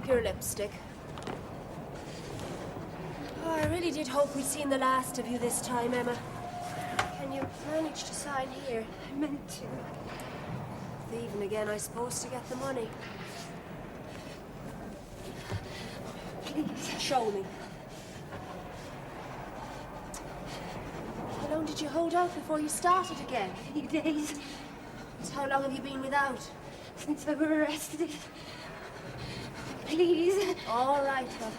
your lipstick. Oh, I really did hope we'd seen the last of you this time, Emma. Can you manage to sign here? I meant to. Thieving again, I suppose, to get the money. Please. Show me. How long did you hold out before you started again? A few days. So how long have you been without? Since I were arrested. Please. All right, well,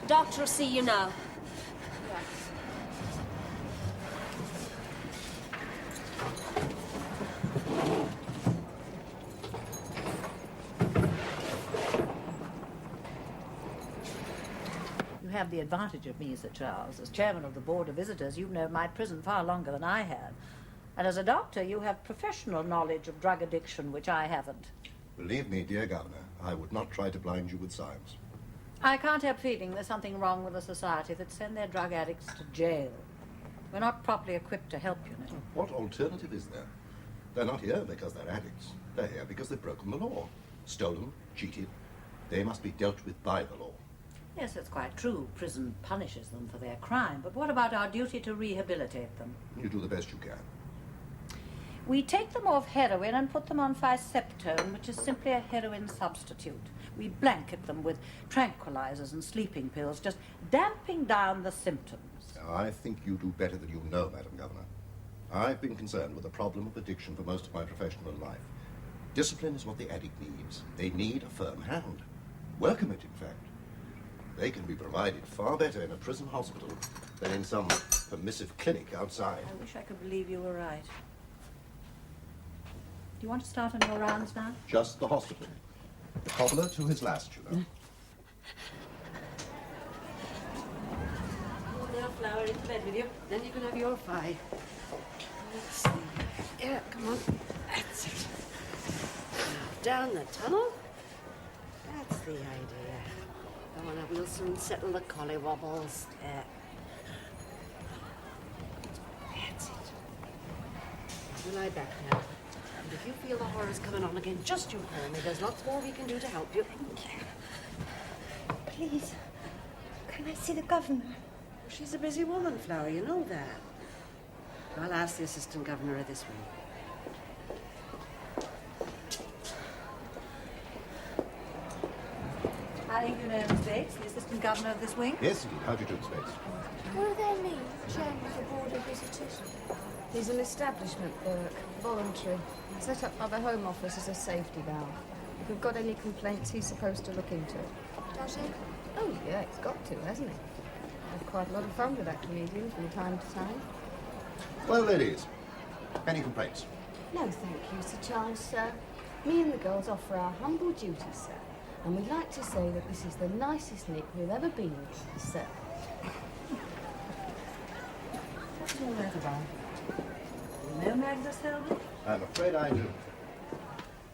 the doctor will see you now. Yeah. You have the advantage of me, Sir Charles. As chairman of the Board of Visitors, you've known my prison far longer than I have. And as a doctor, you have professional knowledge of drug addiction, which I haven't. Believe me, dear Governor, I would not try to blind you with science. I can't help feeling there's something wrong with a society that send their drug addicts to jail. We're not properly equipped to help, you know. What alternative is there? They're not here because they're addicts. They're here because they've broken the law. Stolen, cheated. They must be dealt with by the law. Yes, it's quite true. Prison punishes them for their crime. But what about our duty to rehabilitate them? You do the best you can. We take them off heroin and put them on fiseptone, which is simply a heroin substitute. We blanket them with tranquilizers and sleeping pills, just damping down the symptoms. I think you do better than you know, Madam Governor. I've been concerned with the problem of addiction for most of my professional life. Discipline is what the addict needs. They need a firm hand. Welcome it, in fact. They can be provided far better in a prison hospital than in some permissive clinic outside. I wish I could believe you were right. Do you want to start on your rounds now? Just the hospital. The cobbler to his last, you know. Now, Flower, into bed with you. Then you can have your pie. Let's see. Yeah, come on. That's it. Down the tunnel. That's the idea. Go on, we'll soon settle the collywobbles. Yeah. That's it. You lie back now. And if you feel the horrors coming on again, just you call me. There's lots more we can do to help you. Thank you. Please, can I see the governor? She's a busy woman, Flower, you know that. I'll ask the assistant governor this week. I think you know Miss Bates, the assistant governor of this wing. Yes, indeed. How do you do, Miss Bates? What do they mean, chairman of the Board of Visitors? He's an establishment clerk, voluntary, set up by the Home Office as a safety valve. If we've got any complaints, he's supposed to look into it. Does he? Oh, yeah, he's got to, hasn't he? I've quite a lot of fun with that comedian from time to time. Well, ladies, any complaints? No, thank you, Sir Charles, sir. Me and the girls offer our humble duty, sir. And we'd like to say that this is the nicest nick we've ever been in, sir. What's all that about? You know Magda Selby? I'm afraid I do.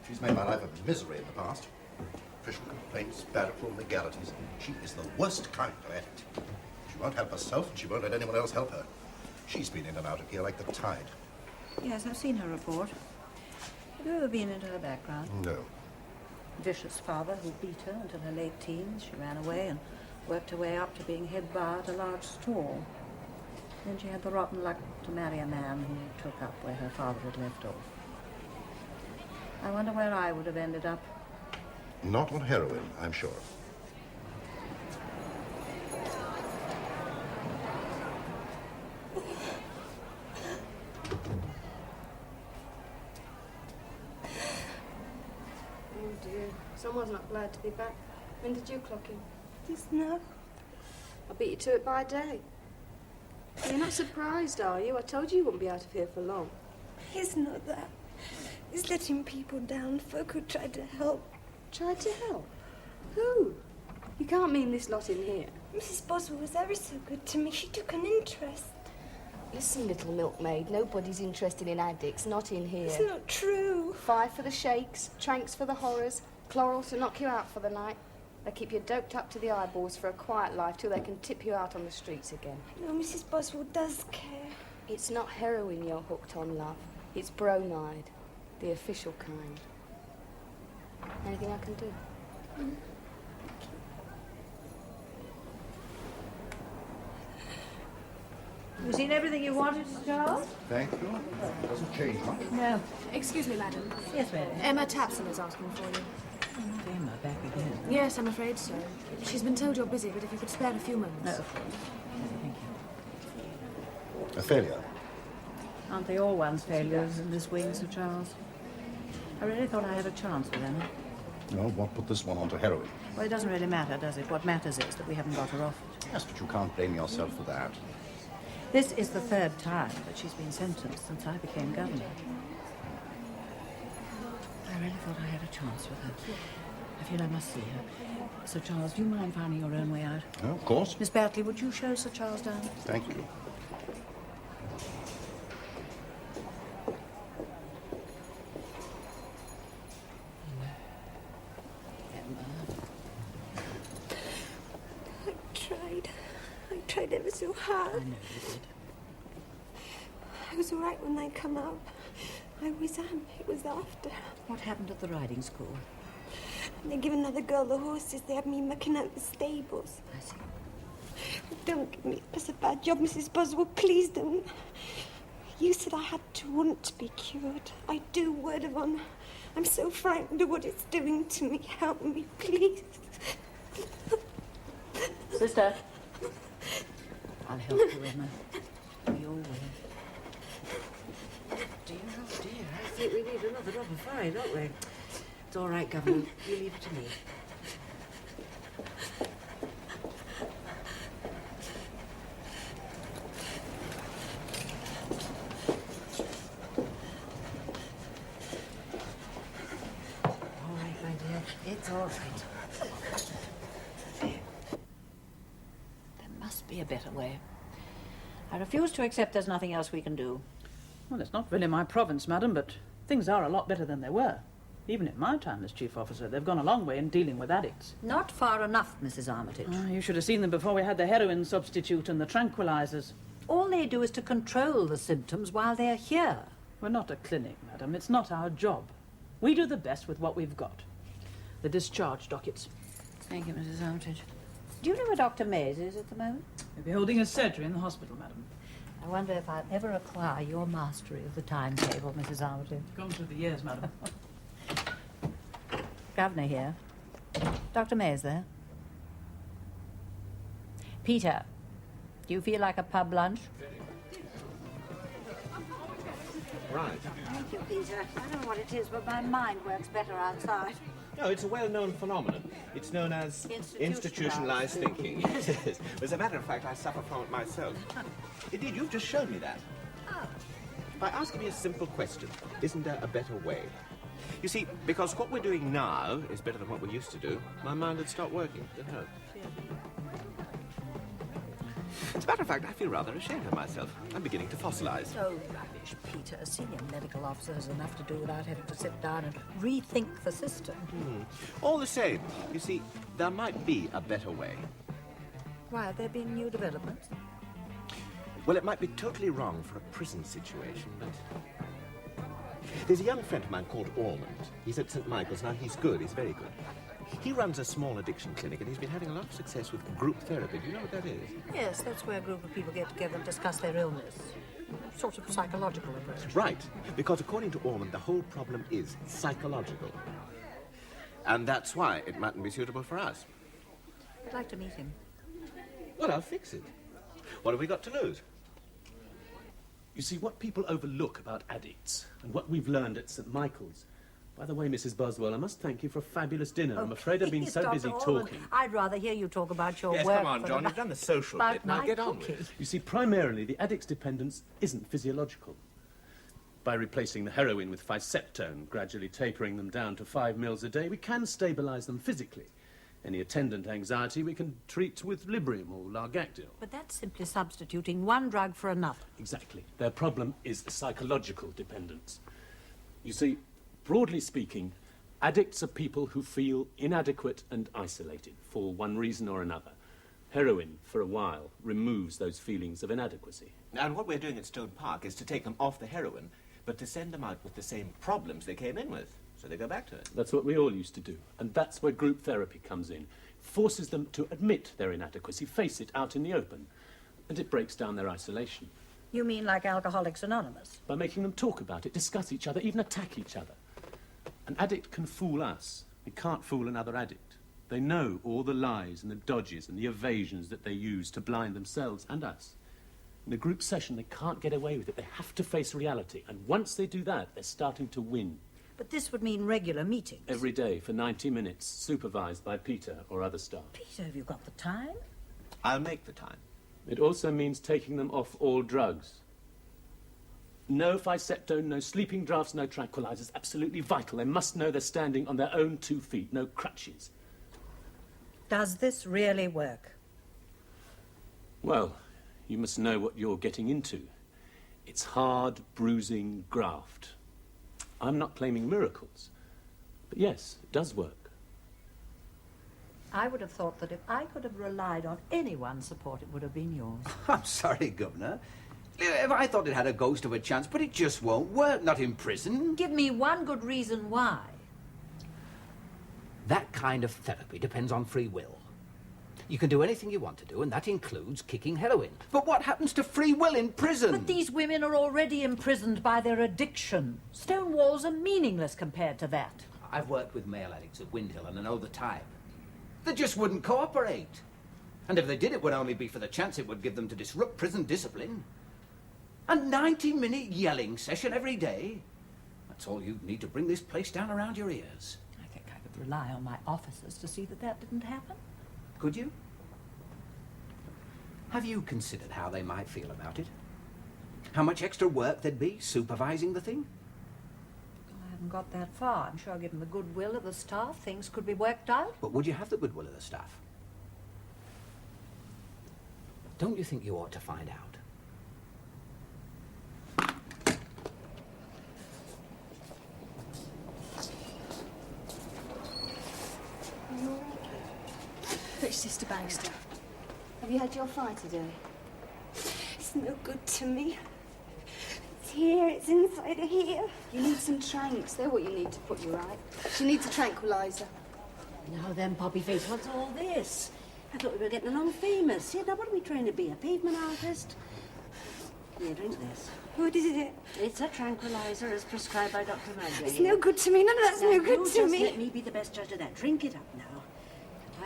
She's made my life a misery in the past. Official complaints, barrackroom legalities. She is the worst kind of addict. She won't help herself, and she won't let anyone else help her. She's been in and out of here like the tide. Yes, I've seen her report. Have you ever been into her background? No. Vicious father who beat her until her late teens. She ran away and worked her way up to being head bar at a large store. Then she had the rotten luck to marry a man who took up where her father had left off. I wonder where I would have ended up. Not on heroin, I'm sure. Oh, dear. Someone's not glad to be back. When did you clock in? Just now. I beat you to it by day. You're not surprised, are you? I told you wouldn't be out of here for long. He's not that. He's letting people down, folk who tried to help. Tried to help? Who? You can't mean this lot in here. Mrs. Boswell was ever so good to me. She took an interest. Listen, little milkmaid, nobody's interested in addicts, not in here. It's not true. 5 for the shakes, tranks for the horrors, chloral to knock you out for the night. They keep you doped up to the eyeballs for a quiet life till they can tip you out on the streets again. No, Mrs. Boswell does care. It's not heroin you're hooked on, love. It's bromide, the official kind. Anything I can do? You seen everything you wanted, Charles? Thank you. Doesn't change much. No. Excuse me, madam. Yes, Mary. Emma Tapson is asking for you. Emma, back again. Yes, I'm afraid so. She's been told you're busy, but if you could spare a few moments. No, of course. Thank you. A failure. Aren't they all one's failures in this wing, Sir Charles? I really thought I had a chance with Emma. No, what put this one onto heroin? Well, it doesn't really matter, does it? What matters is that we haven't got her off it. Yes, but you can't blame yourself for that. This is the third time that she's been sentenced since I became governor. I really thought I had a chance with her. I feel I must see her. Sir Charles, do you mind finding your own way out? Oh, of course. Miss Batley, would you show Sir Charles down? Thank you. I tried ever so hard. I know you did. I was all right when I come out. I was it was after. What happened at the riding school? They give another girl the horses. They have me mucking out the stables. I see. Don't give me a bad job, Mrs. Boswell. Please don't. You said I had to want to be cured. I do, word of honour. I'm so frightened of what it's doing to me. Help me, please. Sister. I'll help you, Emma. We all will. Dear, oh dear, I think we need another drop of Faye, don't we? It's all right, Governor. You leave it to me. All right, my dear. It's all right. There must be a better way. I refuse to accept there's nothing else we can do. Well, it's not really my province, madam, but things are a lot better than they were. Even in my time as chief officer, they've gone a long way in dealing with addicts. Not far enough, Mrs. Armitage. You should have seen them before we had the heroin substitute and the tranquilizers. All they do is to control the symptoms while they're here. We're not a clinic, madam. It's not our job. We do the best with what we've got. The discharge dockets. Thank you, Mrs. Armitage. Do you know where Dr. Mays is at the moment? We'll be holding a surgery in the hospital, madam. I wonder if I'll ever acquire your mastery of the timetable, Mrs. Armitage. Gone through the years, madam. Governor here. Dr. Mays there. Peter, do you feel like a pub lunch? Right. Thank you, Peter. I don't know what it is, but my mind works better outside. No, it's a well-known phenomenon. It's known as institutionalized thinking. Yes. As a matter of fact, I suffer from it myself. Indeed, you've just shown me that. Oh. By asking me a simple question, isn't there a better way? You see, because what we're doing now is better than what we used to do, my mind had stopped working. It hurt. As a matter of fact, I feel rather ashamed of myself. I'm beginning to fossilize. Oh, rubbish, Peter. A senior medical officer has enough to do without having to sit down and rethink the system. All the same, you see, there might be a better way. Why, have there been new developments? Well, it might be totally wrong for a prison situation, but... There's a young friend of mine called Ormonde. He's at St. Michael's now. He's good. He's very good. He runs a small addiction clinic, and he's been having a lot of success with group therapy. Do you know what that is? Yes, that's where a group of people get together and discuss their illness. Sort of psychological approach. Right, because according to Ormonde, the whole problem is psychological. And that's why it mightn't be suitable for us. I'd like to meet him. Well, I'll fix it. What have we got to lose? You see, what people overlook about addicts, and what we've learned at St. Michael's... By the way, Mrs. Boswell, I must thank you for a fabulous dinner. I'm afraid I've been so busy talking. I'd rather hear you talk about your Yes, work. come on, John, you've done the social bit. Now get on with it. You see, primarily, the addict's dependence isn't physiological. By replacing the heroin with Ficeptone, gradually tapering them down to 5 mils a day, we can stabilise them physically. Any attendant anxiety we can treat with Librium or Largactil. But that's simply substituting one drug for another. Exactly. Their problem is psychological dependence. You see, broadly speaking, addicts are people who feel inadequate and isolated for one reason or another. Heroin, for a while, removes those feelings of inadequacy. And what we're doing at Stone Park is to take them off the heroin, but to send them out with the same problems they came in with, so they go back to it. That's what we all used to do, and that's where group therapy comes in. Forces them to admit their inadequacy, face it out in the open, and it breaks down their isolation. You mean like Alcoholics Anonymous? By making them talk about it, discuss each other, even attack each other. An addict can fool us. They can't fool another addict. They know all the lies and the dodges and the evasions that they use to blind themselves and us. In a group session, they can't get away with it. They have to face reality. And once they do that, they're starting to win. But this would mean regular meetings. Every day for 90 minutes, supervised by Peter or other staff. Peter, have you got the time? I'll make the time. It also means taking them off all drugs. No Phyceptone, no sleeping draughts, no tranquilizers. Absolutely vital. They must know they're standing on their own 2 feet. No crutches. Does this really work? Well, you must know what you're getting into. It's hard, bruising graft. I'm not claiming miracles. But yes, it does work. I would have thought that if I could have relied on anyone's support, it would have been yours. I'm sorry, Governor. If I thought it had a ghost of a chance, but it just won't work, not in prison. Give me one good reason why. That kind of therapy depends on free will. You can do anything you want to do, and that includes kicking heroin. But what happens to free will in prison? But these women are already imprisoned by their addiction. Stone walls are meaningless compared to that. I've worked with male addicts at Windhill, and I know the type. They just wouldn't cooperate. And if they did, it would only be for the chance it would give them to disrupt prison discipline. A 90-minute yelling session every day. That's all you'd need to bring this place down around your ears. I think I could rely on my officers to see that that didn't happen. Could you? Have you considered how they might feel about it? How much extra work there'd be supervising the thing? I haven't got that far. I'm sure given the goodwill of the staff, things could be worked out. But would you have the goodwill of the staff? Don't you think you ought to find out? Fetch Sister Baxter. Have you had your fight today? It's no good to me. It's here, it's inside of here. You need some tranks. They're what you need to put you right. She needs a tranquilizer. Now then, Poppy Face, what's all this? I thought we were getting along famous. Here, now what are we trying to be, a pavement artist? Here, drink this. What is it? It's a tranquilizer as prescribed by Dr. Magda. It's no good to me. None of that's no good to just me. let me be the best judge of that. Drink it up now.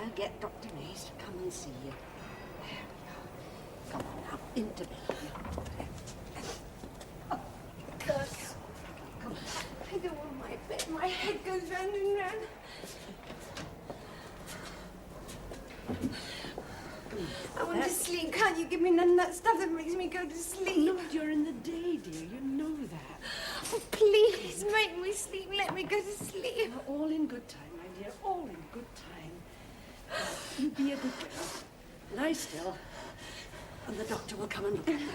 I'll get Dr. Mays to come and see you. There we go. Come on now, into bed. Oh, God. Come on. I don't want my bed. My head goes round and round. I want to sleep. Can't you give me none of that stuff that makes me go to sleep? No, during the day, dear. You know that. Oh, please, make me sleep. Let me go to sleep. All in good time, my dear. All in good time. You be a good girl. Lie still, and the doctor will come and look at you.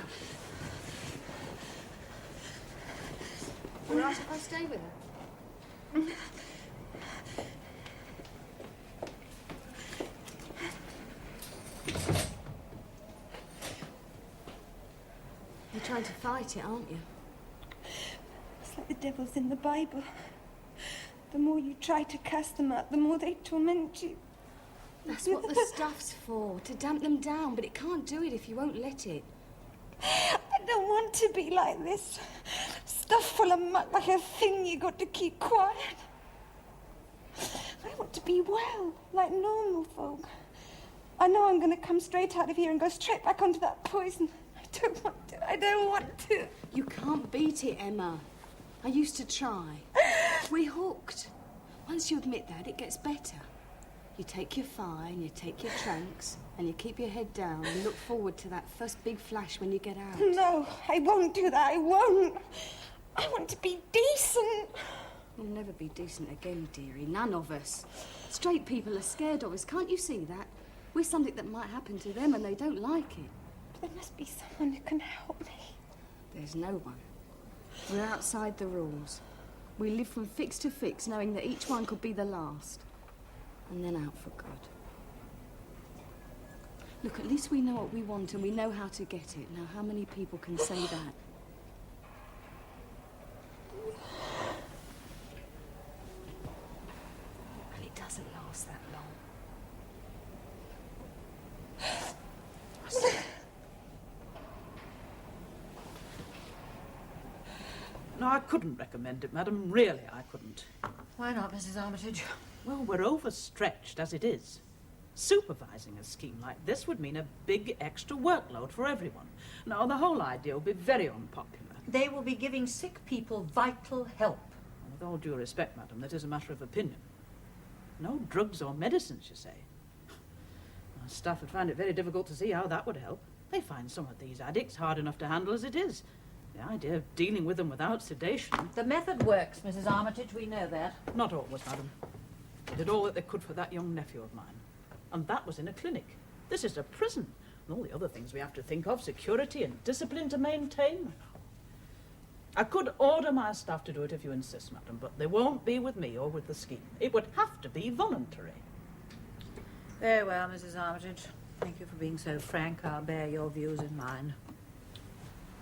All right if I stay with her? You're trying to fight it, aren't you? It's like the devil's in the Bible. The more you try to cast them out, the more they torment you. That's what the stuff's for, to damp them down, but it can't do it if you won't let it. I don't want to be like this. Stuff full of muck, like a thing you got to keep quiet. I want to be well, like normal folk. I know I'm going to come straight out of here and go straight back onto that poison. I don't want to. I don't want to. You can't beat it, Emma. I used to try. We're hooked. Once you admit that, it gets better. You take your fine, you take your tranks, and you keep your head down and look forward to that first big flash when you get out. No, I won't do that. I won't. I want to be decent. We'll never be decent again, dearie. None of us. Straight people are scared of us. Can't you see that? We're something that might happen to them and they don't like it. There must be someone who can help me. There's no one. We're outside the rules. We live from fix to fix, knowing that each one could be the last. And then out for good. Look, at least we know what we want and we know how to get it. Now, how many people can say that? And it doesn't last that long. No, I couldn't recommend it, madam. Really, I couldn't. Why not, Mrs. Armitage? Well, we're overstretched as it is. Supervising a scheme like this would mean a big extra workload for everyone. Now, the whole idea will be very unpopular. They will be giving sick people vital help. With all due respect, madam, that is a matter of opinion. No drugs or medicines, you say? Our staff would find it very difficult to see how that would help. They find some of these addicts hard enough to handle as it is. The idea of dealing with them without sedation... The method works, Mrs. Armitage, we know that. Not always, madam. They did all that they could for that young nephew of mine. And that was in a clinic. This is a prison. And all the other things we have to think of, security and discipline to maintain. I could order my staff to do it if you insist, madam, but they won't be with me or with the scheme. It would have to be voluntary. Very well, Mrs. Armitage. Thank you for being so frank. I'll bear your views in mind.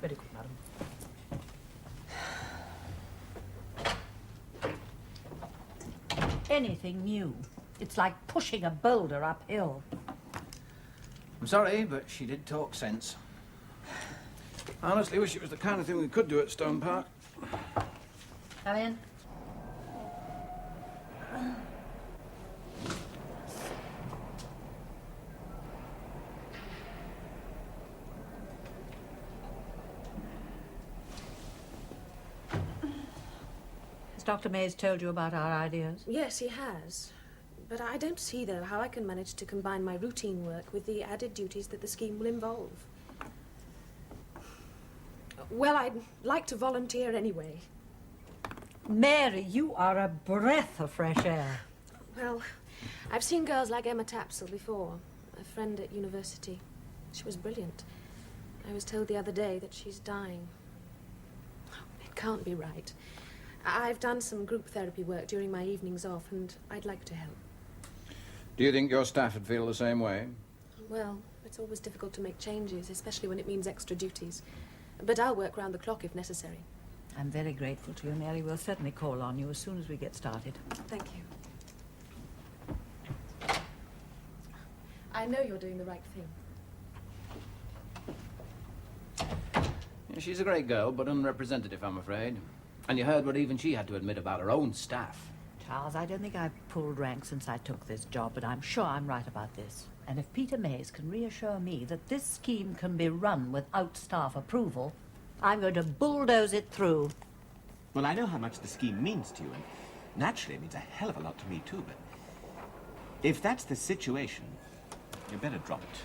Very good, madam. Anything new. It's like pushing a boulder uphill. I'm sorry, but she did talk sense. I honestly wish it was the kind of thing we could do at Stone Park. Come in. Has Dr. Mays told you about our ideas? Yes, he has. But I don't see, though, how I can manage to combine my routine work with the added duties that the scheme will involve. Well, I'd like to volunteer anyway. Mary, you are a breath of fresh air. Well, I've seen girls like Emma Tapsell before, a friend at university. She was brilliant. I was told the other day that she's dying. It can't be right. I've done some group therapy work during my evenings off, and I'd like to help. Do you think your staff would feel the same way? Well, it's always difficult to make changes, especially when it means extra duties. But I'll work round the clock if necessary. I'm very grateful to you, Mary. We'll certainly call on you as soon as we get started. Thank you. I know you're doing the right thing. Yeah, she's a great girl, but unrepresentative, I'm afraid. And you heard what even she had to admit about her own staff. Charles, I don't think I've pulled rank since I took this job, but I'm sure I'm right about this. And if Peter Mays can reassure me that this scheme can be run without staff approval, I'm going to bulldoze it through. Well, I know how much the scheme means to you, and naturally it means a hell of a lot to me too, but if that's the situation, you better drop it.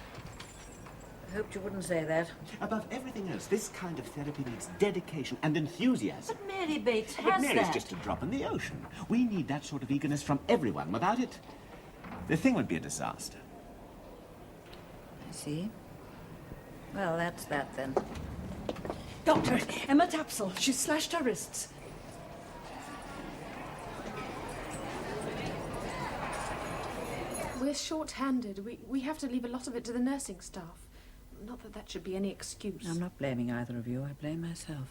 I hoped you wouldn't say that. Above everything else, this kind of therapy needs dedication and enthusiasm. But Mary Bates has But Mary's that. just a drop in the ocean. We need that sort of eagerness from everyone. Without it, the thing would be a disaster. I see. Well, that's that then. Doctor, Emma Tapsell. She's slashed her wrists. We're short-handed. We have to leave a lot of it to the nursing staff. Not that that should be any excuse. I'm not blaming either of you. I blame myself.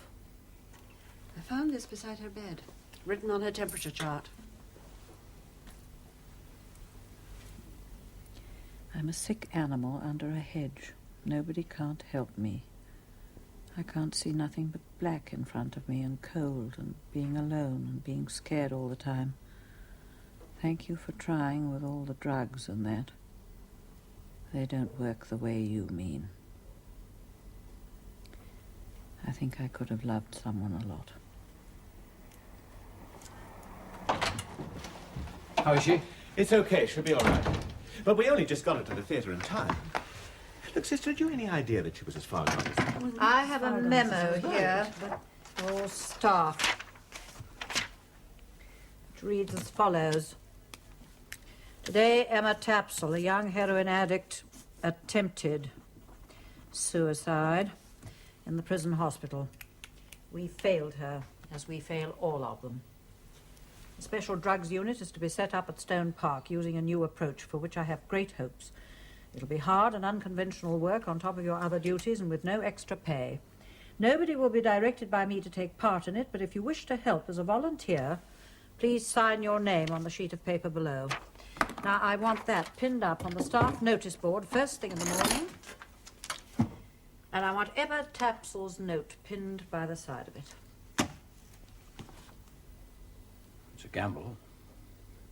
I found this beside her bed, written on her temperature chart. I'm a sick animal under a hedge. Nobody can't help me. I can't see nothing but black in front of me, and cold, and being alone, and being scared all the time. Thank you for trying with all the drugs and that. They don't work the way you mean. I think I could have loved someone a lot. How is she? It's okay, she'll be all right. But we only just got her to the theatre in time. Look, sister, had you any idea that she was as far gone as that? I have a memo here for all staff. It reads as follows. Today, Emma Tapsell, a young heroin addict, attempted suicide in the prison hospital. We failed her, as we fail all of them. A special drugs unit is to be set up at Stone Park using a new approach for which I have great hopes. It'll be hard and unconventional work on top of your other duties and with no extra pay. Nobody will be directed by me to take part in it, but if you wish to help as a volunteer, please sign your name on the sheet of paper below. Now, I want that pinned up on the staff notice board first thing in the morning. And I want Emma Tapsell's note pinned by the side of it. It's a gamble.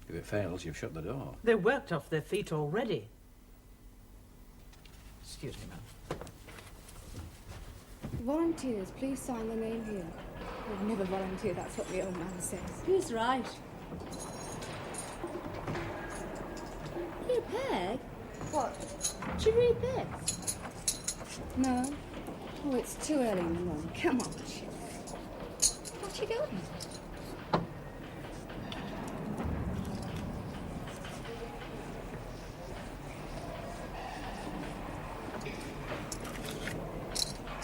If it fails, you've shut the door. They're worked off their feet already. Excuse me, ma'am. Volunteers, please sign their name here. I've never volunteered, that's what the old man says. He's right. Here, Peg. What? Did you read this? No. Oh, it's too early in the morning. Come on, Cheryl. What you doing?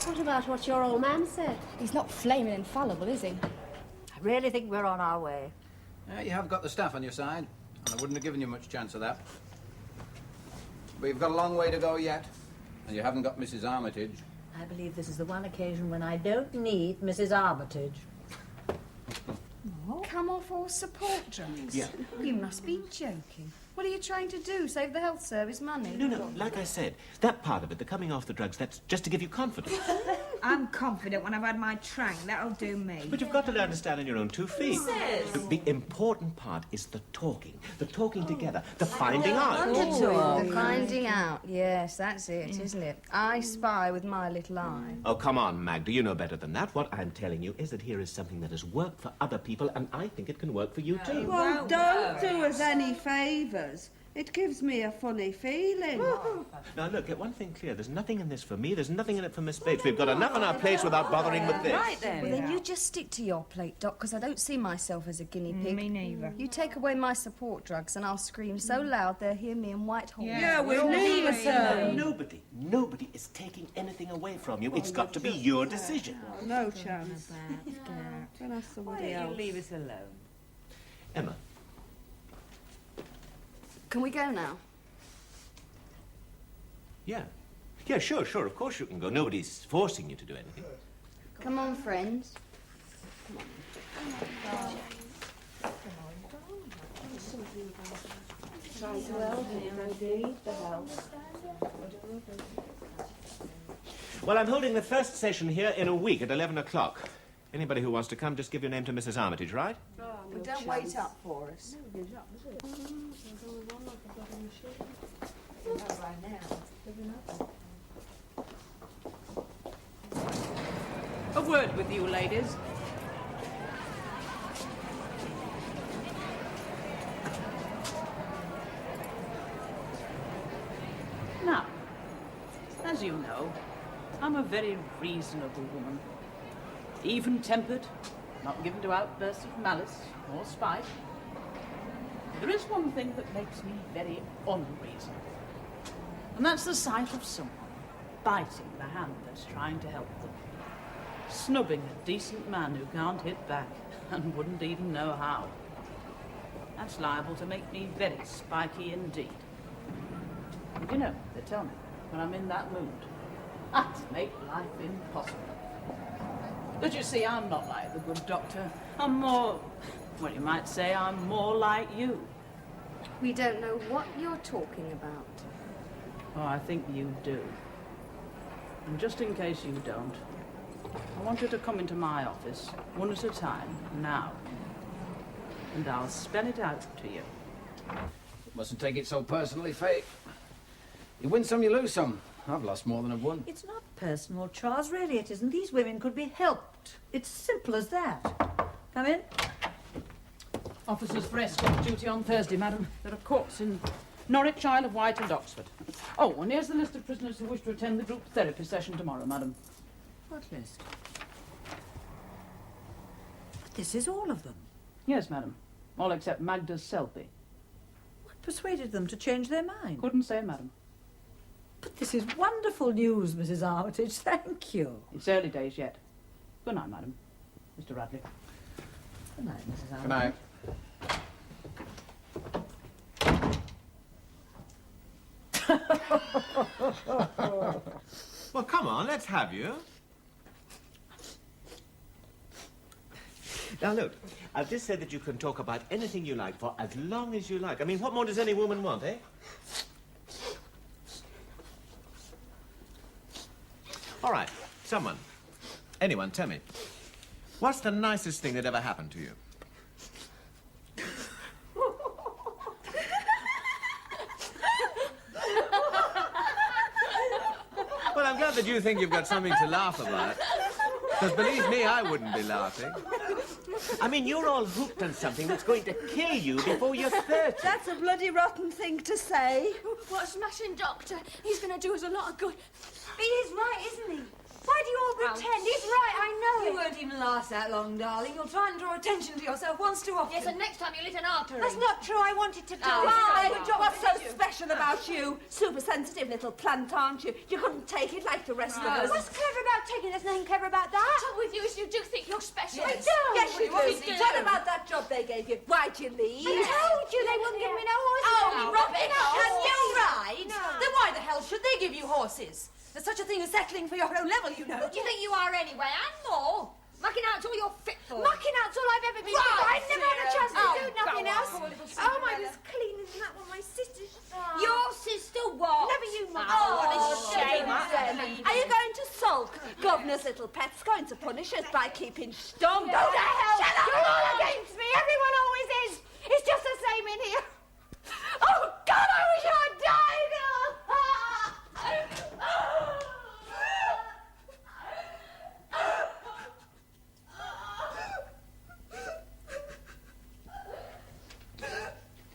What about what your old man said? He's not flaming infallible, is he? I really think we're on our way. You have got the staff on your side, and I wouldn't have given you much chance of that. But you've got a long way to go yet, and you haven't got Mrs. Armitage. I believe this is the one occasion when I don't need Mrs. Armitage. Come off all support drugs? Yeah. You must be joking. What are you trying to do? Save the health service money? No, like I said, that part of it, the coming off the drugs, that's just to give you confidence. I'm confident when I've had my trank. That'll do me. But you've got to learn to stand on your own 2 feet. The important part is the talking together, the finding out. The finding out. Yes, that's it, isn't it? I spy with my little eye. Oh, come on, Magda, you know better than that. What I'm telling you is that here is something that has worked for other people, and I think it can work for you too. Well, don't do us any favours. It gives me a funny feeling. Now, look, get one thing clear. There's nothing in this for me. There's nothing in it for Miss Bates. We've got enough on our plates without bothering with this. Right then. Well, then you just stick to your plate, Doc, because I don't see myself as a guinea pig. Me neither. You take away my support drugs and I'll scream so loud they'll hear me in Whitehall. Yeah, we need it, sir. Nobody is taking anything away from you. It's got to be your decision. No chance. Can ask somebody else. Leave us alone. Emma. Can we go now? Yeah, sure, of course you can go. Nobody's forcing you to do anything. Come on, friends. Try to help him, indeed, the house. Well, I'm holding the first session here in a week at 11 o'clock. Anybody who wants to come, just give your name to Mrs. Armitage, right? But don't wait up for us. A word with you, ladies. Now, as you know, I'm a very reasonable woman. Even-tempered, not given to outbursts of malice or spite. There is one thing that makes me very unreasonable, and that's the sight of someone biting the hand that's trying to help them, snubbing a decent man who can't hit back and wouldn't even know how. That's liable to make me very spiky indeed. And you know, they tell me, when I'm in that mood, that make life impossible. But you see, I'm not like the good doctor. I'm more, well, you might say I'm more like you. We don't know what you're talking about. Oh, I think you do. And just in case you don't, I want you to come into my office, one at a time, now. And I'll spell it out to you. Mustn't take it so personally, Faye. You win some, you lose some. I've lost more than I've won. It's not personal, Charles. Really, it isn't. These women could be helped. It's simple as that. Come in. Officers for escort duty on Thursday, madam. There are courts in Norwich, Isle of Wight and Oxford. Oh, and here's the list of prisoners who wish to attend the group therapy session tomorrow, madam. What list? But this is all of them. Yes, madam. All except Magda's Selby. What persuaded them to change their mind? Couldn't say, madam. But this is wonderful news, Mrs. Armitage. Thank you. It's early days yet. Good night, madam. Mr. Radley. Good night, Mrs. Armitage. Good night. Well, come on, let's have you. Now, look, I've just said that you can talk about anything you like for as long as you like. I mean, what more does any woman want, eh? All right, someone, anyone, tell me. What's the nicest thing that ever happened to you? that you think you've got something to laugh about. Because believe me, I wouldn't be laughing. I mean, you're all hooked on something that's going to kill you before you're 30. That's a bloody rotten thing to say. What a smashing doctor. He's going to do us a lot of good. He is right, isn't he? Why do you all pretend? He's right, I know You won't even last that long, darling. You'll try and draw attention to yourself once too often. Yes, and next time you'll hit an artery. That's not true. I wanted to tell you. Why? What's so special about you? Super sensitive little plant, aren't you? You couldn't take it like the rest of us. What's clever about taking? There's nothing clever about that. The trouble with you is you do think you're special. Yes, yes you do. What about that job they gave you? Why'd you leave? I told you they wouldn't give me no horses. Oh, Robin, can you ride? No. Then why the hell should they give you horses? There's such a thing as settling for your own level, you know. What do you think you are anyway, and more? Mucking out's all you're fit for. Mucking out's all I've ever been Right, doing. I've never had a chance to do go nothing on, else. poor little Oh, my Cinderella. was clean as that one, my sister's. Your sister what? Never you, Mum. Oh, what a shame. Are you going to sulk? Governor's little pet's going to punish us by keeping storm. Go to hell! You're all against me. Everyone always is. It's just the same in here. Oh, God, I wish I'd died.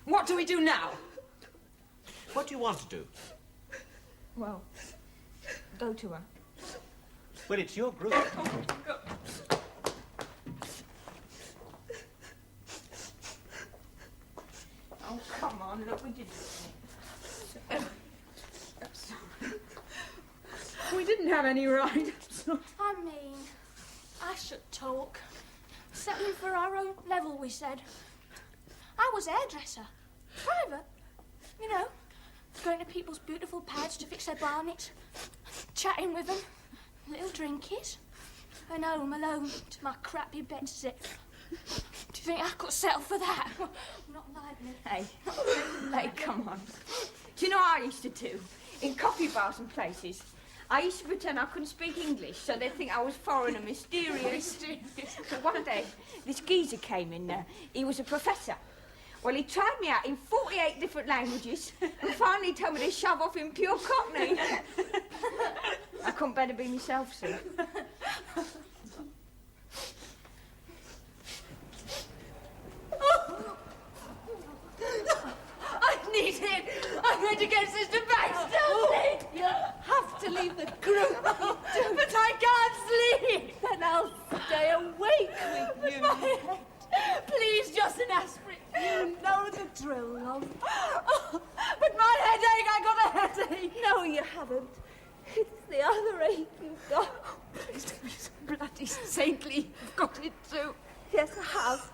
What do we do now? What do you want to do? Well, go to her. Well, it's your group. Oh, come on, look, we did it. We didn't have any right. I mean, I should talk. Settling for our own level, we said. I was hairdresser. Private. You know, going to people's beautiful pads to fix their barnets, chatting with them, little drinkies, and home alone to my crappy bed sit. Do you think I could settle for that? Not like me. Hey, come on. Do you know what I used to do? In coffee bars and places, I used to pretend I couldn't speak English so they'd think I was foreign and mysterious. So one day, this geezer came in there. He was a professor. Well, he tried me out in 48 different languages and finally told me to shove off in pure Cockney. I couldn't better be myself, sir. I need it. I'm going to get Sister Baxter. You have to leave the group. But I can't sleep. Then I'll stay awake with you. My head. Please, just an aspirin. You know the drill, love. But my headache, I got a headache. No, you haven't. It's the other ache you've got. Please don't be so bloody saintly. You've got it too. Yes, I have.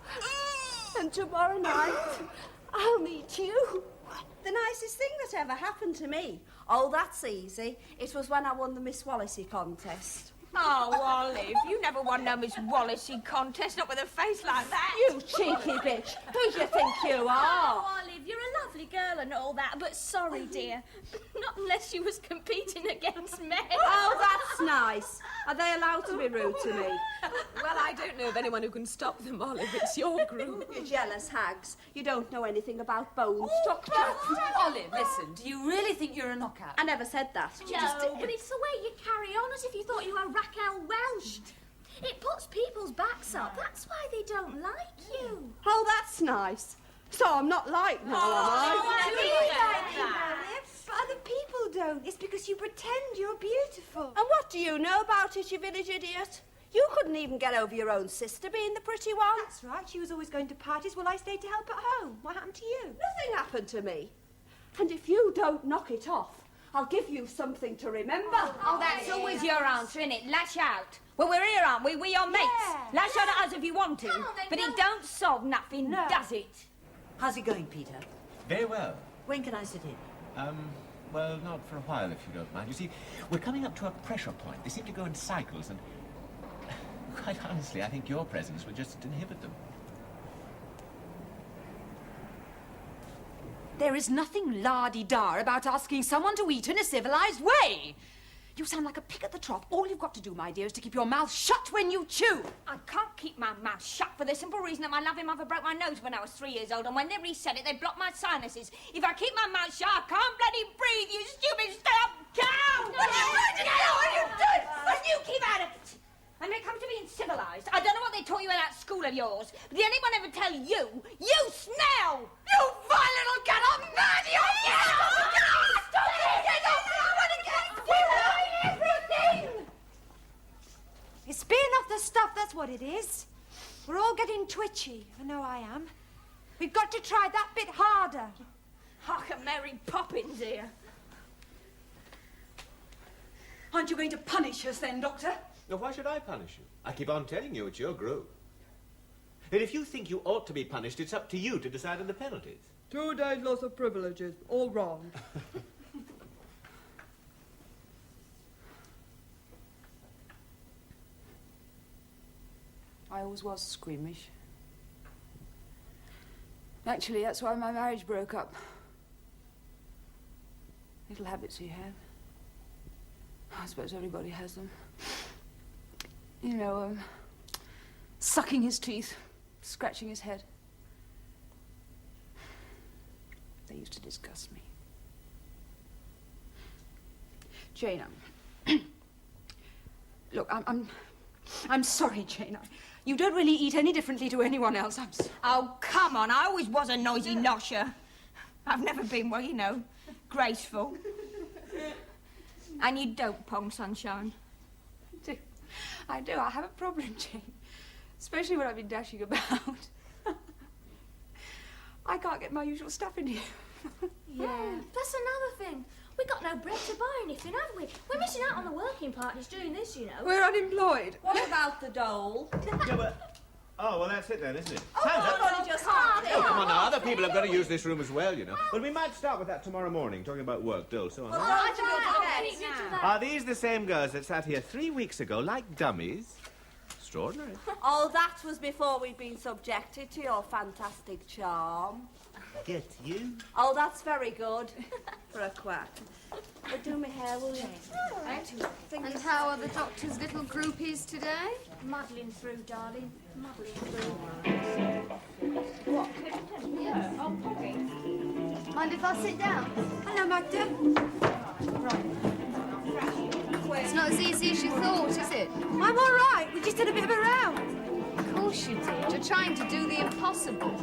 And tomorrow night, I'll meet you. The nicest thing that ever happened to me. Oh, that's easy. It was when I won the Miss Wallacey contest. Oh, Olive, you never won no Miss Wallacey contest, not with a face like that. You cheeky bitch. Who do you think you are? Oh, Olive, you're a lovely girl and all that, but sorry, dear. Not unless you was competing against men. Oh, that's nice. Are they allowed to be rude to me? Well, I don't know of anyone who can stop them, Olive. It's your group. You jealous hags. You don't know anything about bone structure. Olive, listen, do you really think you're a knockout? I never said that. No, but it's the way you carry on as if you thought you were Raquel Welch. It puts people's backs up. That's why they don't like you. Oh, that's nice. So I'm not like now, am I? But other people don't. It's because you pretend you're beautiful. And what do you know about it, you village idiot? You couldn't even get over your own sister being the pretty one. That's right. She was always going to parties while I stayed to help at home. What happened to you? Nothing happened to me. And if you don't knock it off, I'll give you something to remember. Oh, that's always your answer, innit? Lash out. Well, we're here, aren't we? We're your mates. Lash out at us if you want to. But it don't solve nothing, does it? How's it going, Peter? Very well. When can I sit in? Well, not for a while, if you don't mind. You see, we're coming up to a pressure point. They seem to go in cycles, and quite honestly, I think your presence would just inhibit them. There is nothing la-di-da about asking someone to eat in a civilized way. You sound like a pig at the trough. All you've got to do, my dear, is to keep your mouth shut when you chew. I can't keep my mouth shut for the simple reason that my loving mother broke my nose when I was 3 years old, and when they reset it, they blocked my sinuses. If I keep my mouth shut, I can't bloody breathe, you stupid stump! Cow! What are you doing? And you keep out of it. And when it comes to being civilised, I don't know what they taught you in that school of yours, but did anyone ever tell you, you smell? You vile little cat, I'll murder you! Stop it! Get off me! I want to get everything! It's being off the stuff, that's what it is. We're all getting twitchy. I know I am. We've got to try that bit harder. Hark at Mary Poppins here. Aren't you going to punish us then, Doctor? Now, why should I punish you? I keep on telling you it's your group. And if you think you ought to be punished, it's up to you to decide on the penalties. 2 days loss of privileges. All wrong. I always was squeamish. Actually, that's why my marriage broke up. Little habits you have. I suppose everybody has them. You know, sucking his teeth, scratching his head. They used to disgust me. Jane, look, I'm sorry, Jane. You don't really eat any differently to anyone else. I'm sorry. Oh, come on. I always was a noisy nosher. I've never been, well, you know, graceful. And you don't, Pong Sunshine. I do. I have a problem, Jane. Especially when I've been dashing about. I can't get my usual stuff in here. Yeah, that's another thing. We got no bread to buy anything, have we? We're missing out on the working parties doing this, you know. We're unemployed. What about the dole? Yeah, but... Oh, well, that's it then, isn't it? Oh, I've only just had it. Oh, come on now. Other people have got to use this room as well, you know. But we might start with that tomorrow morning, talking about work, dole, so on. Well, I should go to bed. Are these the same girls that sat here 3 weeks ago like dummies? Extraordinary. Oh, that was before we'd been subjected to your fantastic charm. Get you? Oh, that's very good for a quack. But do my hair, will you? And how are the doctor's little groupies today? Muddling through, darling. Muddling through. What? Mind if I sit down? Hello, Magda. It's not as easy as you thought, is it? I'm all right. We just had a bit of a row. Of course you did. You're trying to do the impossible.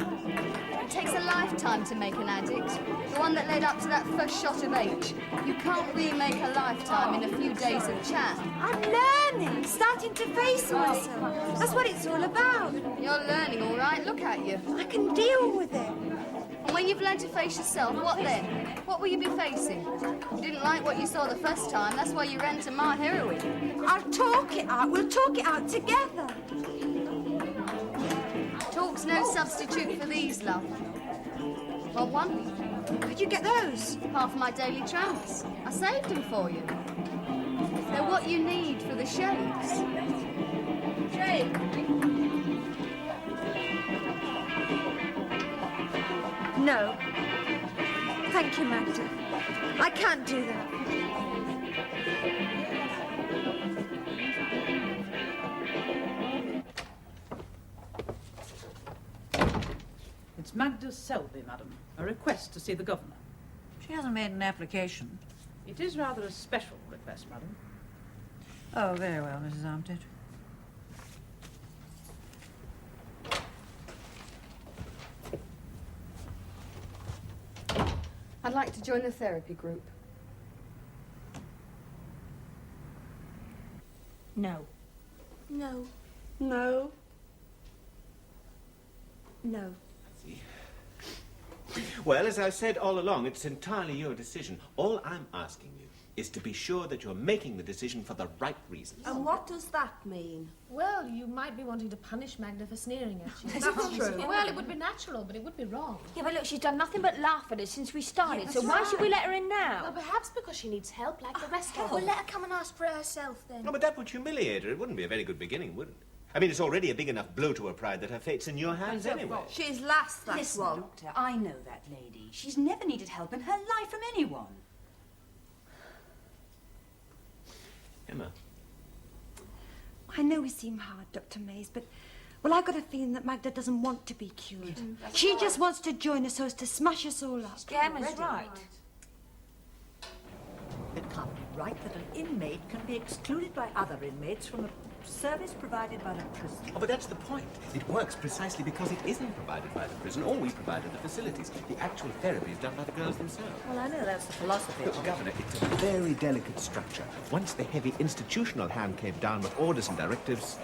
It takes a lifetime to make an addict. The one that led up to that first shot of H. You can't remake a lifetime in a few days of chat. I'm learning, starting to face myself. That's what it's all about. You're learning, all right. Look at you. I can deal with it. And when you've learned to face yourself, what then? What will you be facing? You didn't like what you saw the first time. That's why you ran to my heroine. I'll talk it out. We'll talk it out together. Talk's no substitute for these, love. Want one? Could you get those? Half my daily tramps. I saved them for you. They're what you need for the shakes. Jane. No. Thank you, Magda. I can't do that. It's Magda Selby, madam. A request to see the governor. She hasn't made an application. It is rather a special request, madam. Oh, very well, Mrs. Armitage. I'd like to join the therapy group. No. No. No. No. Well, as I said all along, it's entirely your decision. All I'm asking you is to be sure that you're making the decision for the right reasons. And what does that mean? Well, you might be wanting to punish Magda for sneering at you. That's true. Well, it would be natural, but it would be wrong. Yeah, but look, she's done nothing but laugh at us since we started, so why should we let her in now? Well, perhaps because she needs help like the rest of us. Well, let her come and ask for herself, then. No, but that would humiliate her. It wouldn't be a very good beginning, would it? I mean, it's already a big enough blow to her pride that her fate's in your hands anyway. She's last, that's Listen, one. Doctor, I know that lady. She's never needed help in her life from anyone. Emma. I know we seem hard, Dr. Mays, but... Well, I got a feeling that Magda doesn't want to be cured. She just wants to join us so as to smash us all up. Emma's right. It can't be right that an inmate can be excluded by other inmates from a service provided by the prison. Oh, but that's the point. It works precisely because it isn't provided by the prison. All we provide are the facilities. The actual therapy is done by the girls themselves. Well, I know that's the philosophy. Look, Governor, it's a very delicate structure. Once the heavy institutional hand came down with orders and directives,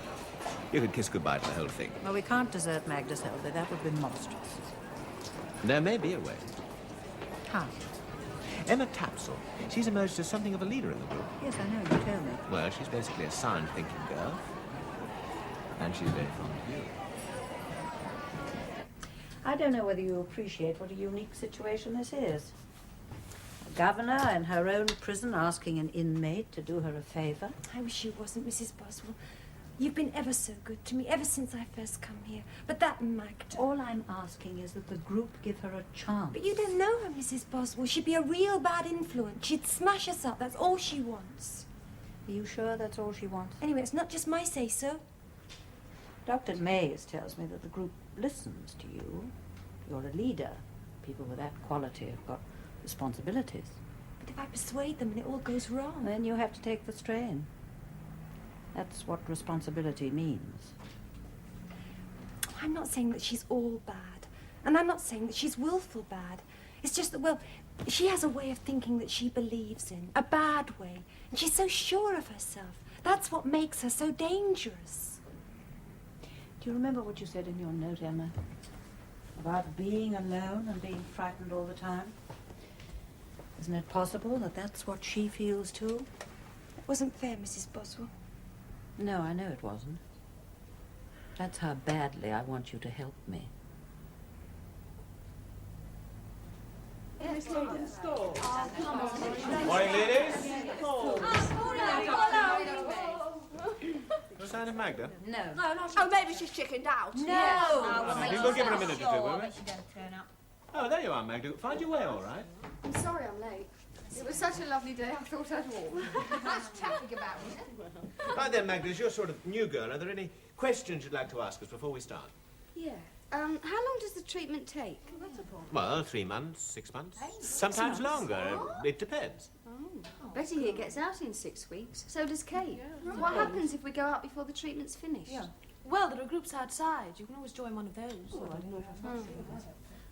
you could kiss goodbye to the whole thing. Well, we can't desert Magda Selby. That would be monstrous. There may be a way. How? Emma Tapsell, she's emerged as something of a leader in the group. Yes, I know. You tell me. Well, she's basically a sound-thinking girl. And she's very fond of you. I don't know whether you appreciate what a unique situation this is. A governor in her own prison asking an inmate to do her a favour. I wish you wasn't, Mrs. Boswell. You've been ever so good to me, ever since I first come here. But that Magda... All I'm asking is that the group give her a chance. But you don't know her, Mrs. Boswell. She'd be a real bad influence. She'd smash us up. That's all she wants. Are you sure that's all she wants? Anyway, it's not just my say-so. Dr. Mays tells me that the group listens to you. You're a leader. People with that quality have got responsibilities. But if I persuade them and it all goes wrong... Then you have to take the strain. That's what responsibility means. I'm not saying that she's all bad. And I'm not saying that she's willful bad. It's just that, well, she has a way of thinking that she believes in. A bad way. And she's so sure of herself. That's what makes her so dangerous. Do you remember what you said in your note, Emma? About being alone and being frightened all the time? Isn't it possible that that's what she feels too? It wasn't fair, Mrs. Boswell. No, I know it wasn't. That's how badly I want you to help me. Morning, ladies. No sign of Magda? No. Oh, maybe she's chickened out. Magda, we'll give her a minute or two, will we? Oh, there you are, Magda. Find your way all right. I'm sorry I'm late. It was such a lovely day, I thought I'd walk. Much traffic about, isn't it? Right then, Magda, as you're sort of new girl, are there any questions you'd like to ask us before we start? Yeah. How long does the treatment take? Well, 3 months, 6 months. Sometimes longer. It depends. Betty here gets out in 6 weeks. So does Kate. What happens if we go out before the treatment's finished? Well, there are groups outside. You can always join one of those.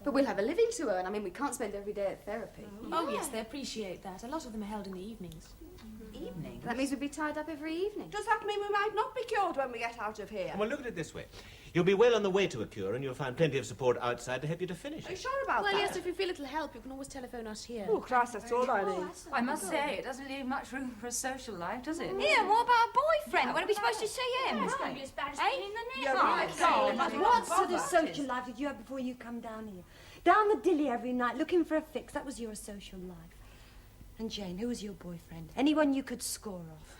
But we'll have a living to earn. I mean, we can't spend every day at therapy. Oh, yes, they appreciate that. A lot of them are held in the evenings. Evening? That means we'll be tied up every evening. Does that mean we might not be cured when we get out of here? Well, look at it this way. You'll be well on the way to a cure, and you'll find plenty of support outside to help you to finish Are you it. sure about Well, that? yes, if you feel a little help, you can always telephone us here. Oh, Christ, that's all I need. I must say, it doesn't leave much room for a social life, does it? Yeah, what about a boyfriend? When are we supposed to see him? It's going to be as bad as being in the You're net. right. God, what sort of social life did you have before you come down here? Down the dilly every night, looking for a fix. That was your social life. And Jane, who was your boyfriend? Anyone you could score off?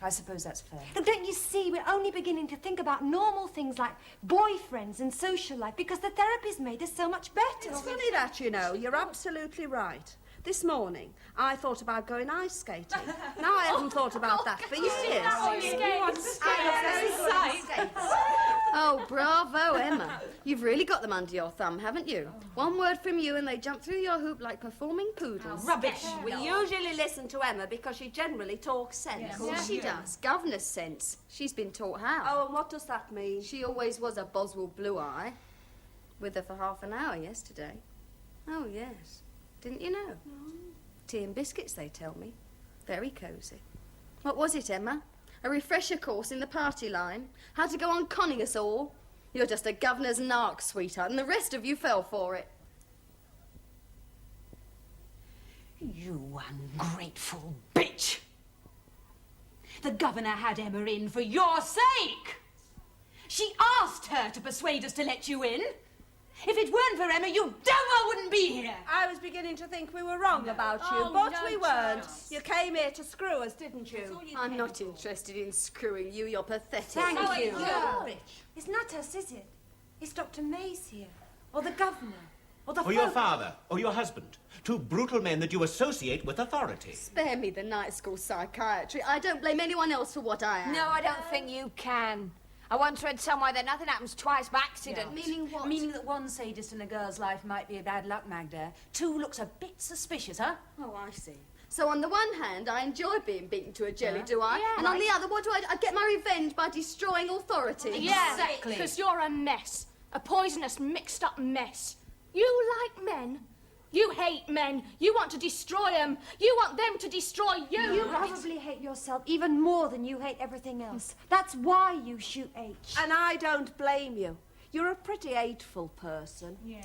I suppose that's fair. Look, don't you see, we're only beginning to think about normal things like boyfriends and social life because the therapy's made us so much better. It's funny that, you know. You're absolutely right. This morning, I thought about going ice skating. Now I haven't thought about that for years. Oh, bravo, Emma. You've really got them under your thumb, haven't you? One word from you and they jump through your hoop like performing poodles. Rubbish. We usually listen to Emma because she generally talks sense. Of course she does. Governor's sense. She's been taught how. Oh, and what does that mean? She always was a Boswell Blue Eye. With her for half an hour yesterday. Oh, yes. Didn't you know? No. Tea and biscuits, they tell me. Very cosy. What was it, Emma? A refresher course in the party line? How to go on conning us all? You're just a governor's narc, sweetheart, and the rest of you fell for it. You ungrateful bitch! The governor had Emma in for your sake! She asked her to persuade us to let you in. If it weren't for Emma, you damn well wouldn't be here. I was beginning to think we were wrong about you, but we weren't. You came here to screw us, didn't you? I'm not interested in screwing you. You're pathetic. Thank you. It's not us, is it? It's Dr. Mays here, or the governor, or the Or your father, or your husband. 2 brutal men that you associate with authority. Spare me the night school psychiatry. I don't blame anyone else for what I am. No, I don't think you can. I once read somewhere that nothing happens twice by accident. Meaning what? Meaning that one sadist in a girl's life might be a bad luck, Magda. 2 looks a bit suspicious, huh? Oh, I see. So on the one hand, I enjoy being beaten to a jelly, Yeah. do I? Yeah. And on the other, what do? I get my revenge by destroying authority. Yeah, because you're a mess. A poisonous, mixed-up mess. You like men. You hate men. You want to destroy them. You want them to destroy you. You probably hate yourself even more than you hate everything else. That's why you shoot H. And I don't blame you. You're a pretty hateful person. Yeah,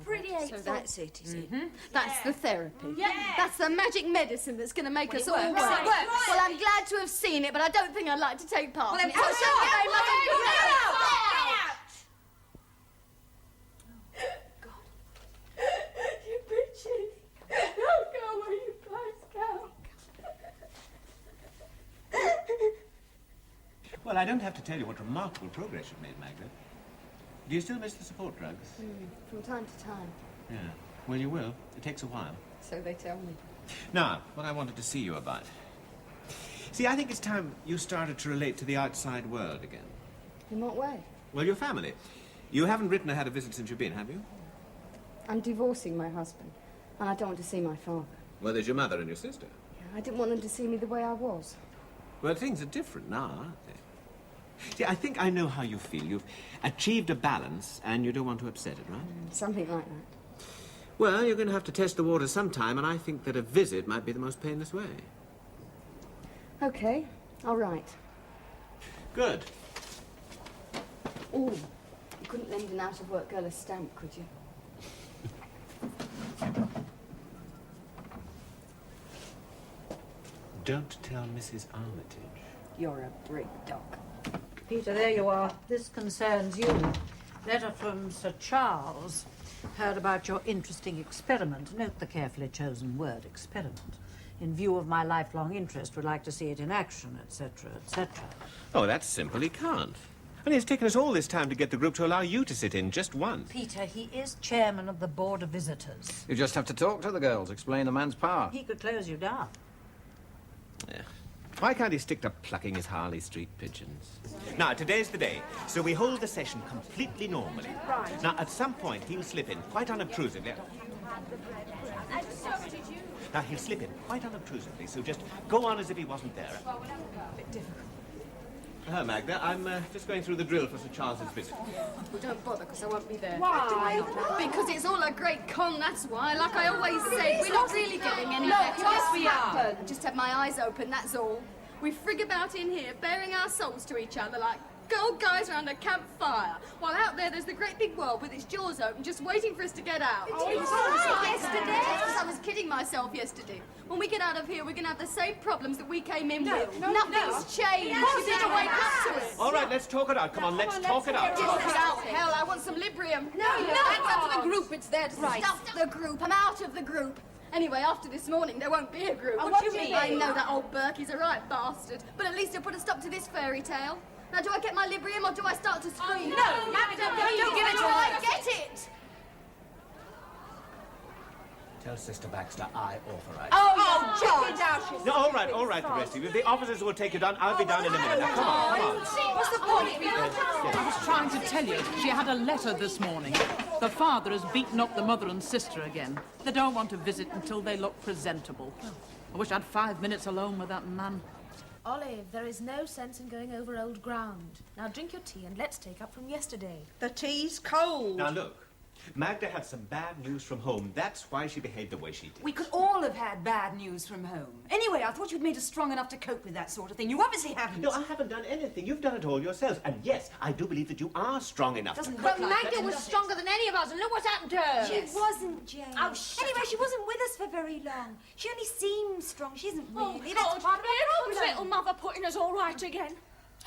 pretty hateful. So that's it, is Mm-hmm. it? That's the therapy. Yeah. That's the magic medicine that's going to make Well, us it all works. well. Right. Right. Well, I'm glad to have seen it, but I don't think I'd like to take part Well, in then it. push So out. shall I, Mother? Get out! You bitches. Don't go where you guys go. Well, I don't have to tell you what remarkable progress you've made, Magda. Do you still miss the support drugs? From time to time. Yeah. Well, you will. It takes a while. So they tell me. Now, what I wanted to see you about. See, I think it's time you started to relate to the outside world again. In what way? Well, your family. You haven't written or had a visit since you've been, have you? I'm divorcing my husband, and I don't want to see my father. Well, there's your mother and your sister. I didn't want them to see me the way I was. Well, things are different now, aren't they? See, I think I know how you feel. You've achieved a balance, and you don't want to upset it, right? Something like that. Well, you're going to have to test the water sometime, and I think that a visit might be the most painless way. Okay, all right. Good. Oh, you couldn't lend an out-of-work girl a stamp, could you? Don't tell Mrs. Armitage. You're a brick, Doc. Peter, there you are. This concerns you. Letter from Sir Charles. Heard about your interesting experiment. Note the carefully chosen word, experiment. In view of my lifelong interest, would like to see it in action, etc., etc. Oh, that's simple. He can't. And it's taken us all this time to get the group to allow you to sit in just once. Peter, he is chairman of the Board of Visitors. You just have to talk to the girls, explain the man's power. He could close you down. Yeah. Why can't he stick to plucking his Harley Street pigeons? Now, today's the day, so we hold the session completely normally. Right. Now, at some point, he'll slip in, quite unobtrusively. And so did you. Now, he'll slip in, quite unobtrusively, so just go on as if he wasn't there. Bit difficult. Hello, Magda. I'm just going through the drill for Sir Charles's visit. Well, don't bother, because I won't be there. Why? Because it's all a great con, that's why. Like I always said, we're not really getting anywhere. yes, we are. I just have my eyes open, that's all. We frig about in here, bearing our souls to each other like old guys around a campfire, while out there's the great big world with its jaws open, just waiting for us to get out. Oh, It's right. right, yesterday. I was kidding myself yesterday. When we get out of here, we're going to have the same problems that we came in with. Nothing's changed. You need to wake up to it. All right, let's talk it out. Come on, let's talk it out. Talk it out. Hell, I want some Librium. No, that's up to the group. It's there to stuff the group. I'm out of the group. Anyway, after this morning, there won't be a group. What do you mean? I know that old Berkey's a right bastard, but at least he'll put a stop to this fairy tale. Now, do I get my Librium or do I start to scream? no, Magda, don't give it to me. I get it. Tell Sister Baxter I authorize. Oh, check it out. No, all right, the rest of you. The officers will take you down. I'll be down in a minute. Now, come on. What's the point? I was trying to tell you, she had a letter this morning. The father has beaten up the mother and sister again. They don't want to visit until they look presentable. I wish I had 5 minutes alone with that man. Olive, there is no sense in going over old ground. Now drink your tea and let's take up from yesterday. The tea's cold. Now, look. Magda had some bad news from home. That's why she behaved the way she did. We could all have had bad news from home. Anyway, I thought you'd made us strong enough to cope with that sort of thing. You obviously haven't. No, I haven't done anything. You've done it all yourselves. And yes, I do believe that you are strong enough. Doesn't to look cope. like Magda it, was does it? stronger than any of us, and look what's happened to her. She wasn't, Jane. Oh, shut Anyway, up. she wasn't with us for very long. She only seems strong. She isn't Oh, really. God, That's part of dear the old problem. little mother putting us all right again.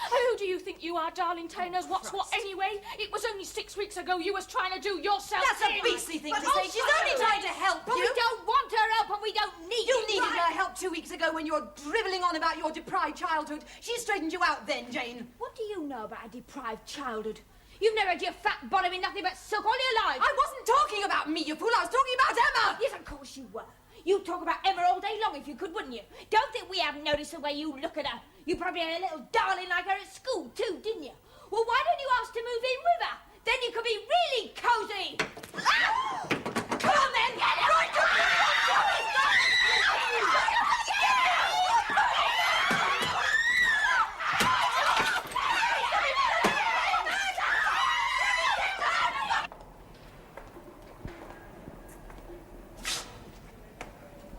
Who do you think you are, darling Tainers? What's what anyway? It was only 6 weeks ago you was trying to do yourself That's a in. beastly thing But to say. She's only trying to help But you. we don't want her help and we don't need You it. needed right? her help 2 weeks ago when you were drivelling on about your deprived childhood. She straightened you out then, Jane. What do you know about a deprived childhood? You've never had your fat bottom in nothing but silk all your life. I wasn't talking about me, you fool. I was talking about Emma. Yes, of course you were. You'd talk about Emma all day long if you could, wouldn't you? Don't think we haven't noticed the way you look at her. You probably had a little darling like her at school too, didn't you? Well, why don't you ask to move in with her? Then you could be really cosy. Ah! Come on then, get it! Right,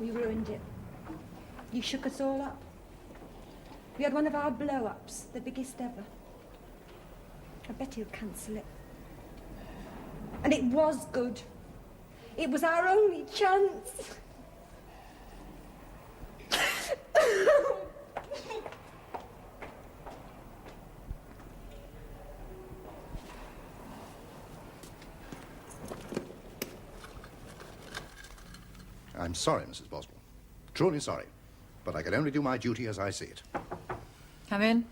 We ruined it. You shook us all up. We had one of our blow-ups, the biggest ever. I bet he'll cancel it. And it was good. It was our only chance. I'm sorry, Mrs. Boswell. Truly sorry. But I can only do my duty as I see it. Come in.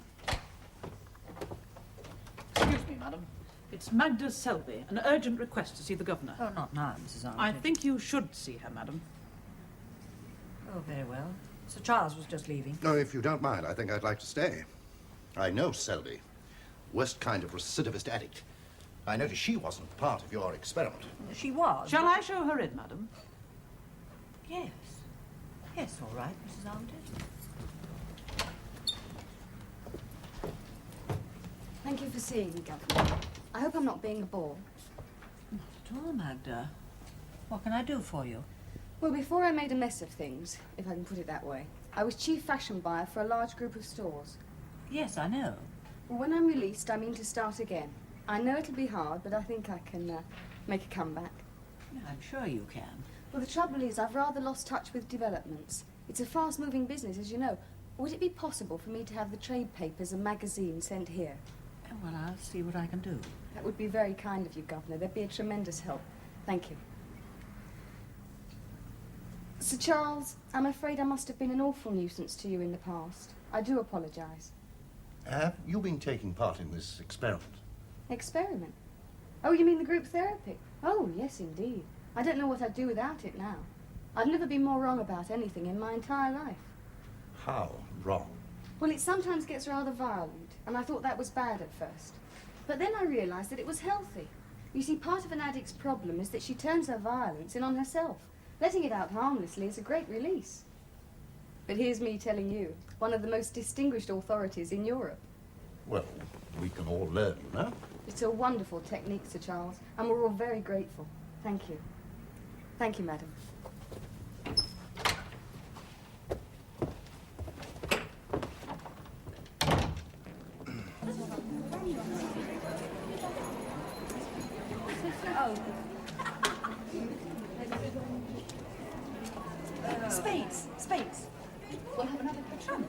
Excuse me, madam. It's Magda Selby. An urgent request to see the governor. Oh, not now, Mrs. Armitage. I think you should see her, madam. Oh, very well. Sir Charles was just leaving. No, if you don't mind, I think I'd like to stay. I know Selby. Worst kind of recidivist addict. I noticed she wasn't part of your experiment. She was. Shall I show her in, madam? Yes. Yes, all right, Mrs. Armitage. Thank you for seeing me, Governor. I hope I'm not being a bore. Not at all, Magda. What can I do for you? Well, before I made a mess of things, if I can put it that way, I was chief fashion buyer for a large group of stores. Yes, I know. Well, when I'm released, I mean to start again. I know it'll be hard, but I think I can make a comeback. I'm sure you can. Well, the trouble is, I've rather lost touch with developments. It's a fast-moving business, as you know. Would it be possible for me to have the trade papers and magazines sent here? Well, I'll see what I can do. That would be very kind of you, Governor. There'd be a tremendous help. Thank you. Sir Charles, I'm afraid I must have been an awful nuisance to you in the past. I do apologise. Have you been taking part in this experiment? Experiment? Oh, you mean the group therapy? Oh, yes, indeed. I don't know what I'd do without it now. I've never been more wrong about anything in my entire life. How wrong? Well, it sometimes gets rather violent, and I thought that was bad at first. But then I realised that it was healthy. You see, part of an addict's problem is that she turns her violence in on herself. Letting it out harmlessly is a great release. But here's me telling you, one of the most distinguished authorities in Europe. Well, we can all learn, you know. It's a wonderful technique, Sir Charles, and we're all very grateful. Thank you. Thank you, madam. Spades. Spades. We'll have another patron.